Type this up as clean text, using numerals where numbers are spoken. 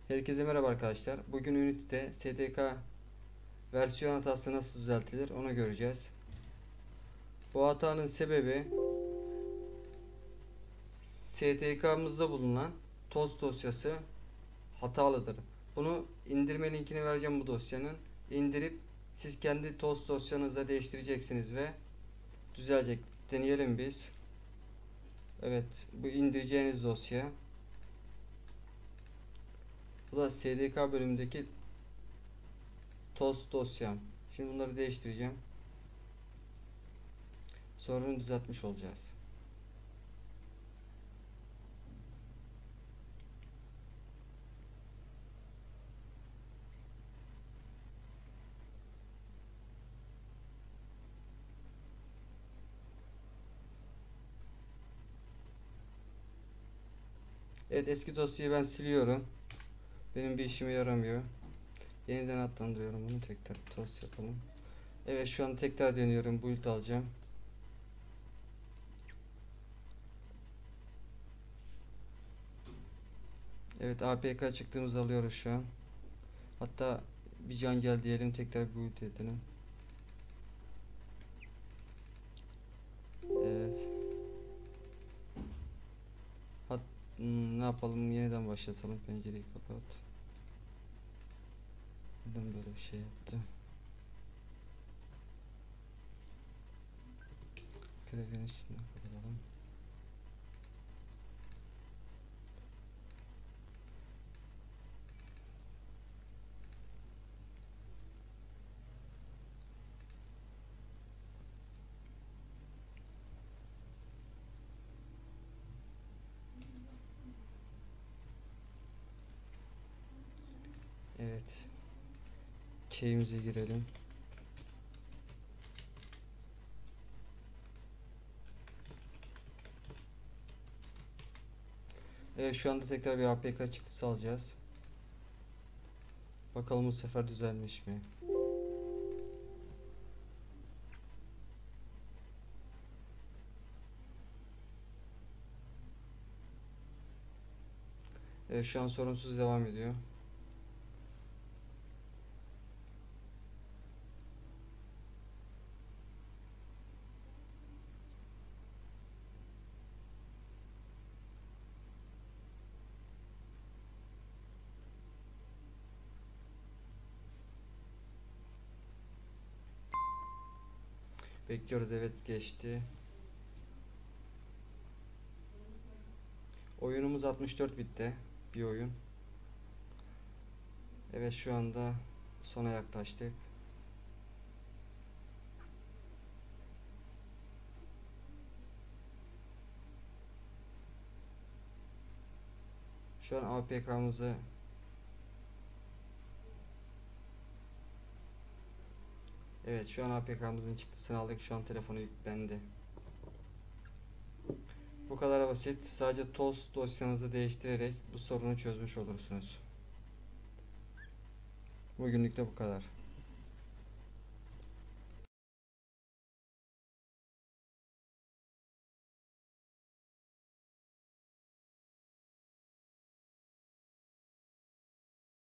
Herkese merhaba arkadaşlar. Bugün Unity'de STK versiyon hatası nasıl düzeltilir onu göreceğiz. Bu hatanın sebebi STK'mızda bulunan toz dosyası hatalıdır. Bunu indirme linkini vereceğim bu dosyanın. İndirip siz kendi toz dosyanızda değiştireceksiniz ve düzelecek. Deneyelim biz. Evet, bu indireceğiniz dosya. Bu da STK bölümündeki toz dosyam. Şimdi bunları değiştireceğim. Sorunu düzeltmiş olacağız. Evet, eski dosyayı ben siliyorum. Benim bir işime yaramıyor. Yeniden adlandırıyorum bunu, tekrar toz yapalım. Evet, şu an tekrar deniyorum. Build alacağım. Evet, APK çıktığımızı alıyoruz şu an. Hatta bir can gel diyelim, tekrar build edelim. Evet. Hat ne yapalım, yeniden başlatalım. Pencereyi kapat. Neden böyle bir şey yaptı? Klavyenin üstünden kapatalım. Evet. Key'imize girelim. Evet, şu anda tekrar bir APK çıktısı alacağız. Bakalım bu sefer düzelmiş mi? Evet, şu an sorunsuz devam ediyor. Bekliyoruz, evet geçti. Oyunumuz 64 bitti. Bir oyun. Evet, şu anda sona yaklaştık. Şu an APK'mızı Evet, şu an APK'mızın çıktısını aldık. Şu an telefonu yüklendi. Bu kadar basit. Sadece toz dosyanızı değiştirerek bu sorunu çözmüş olursunuz. Bugünlük de bu kadar.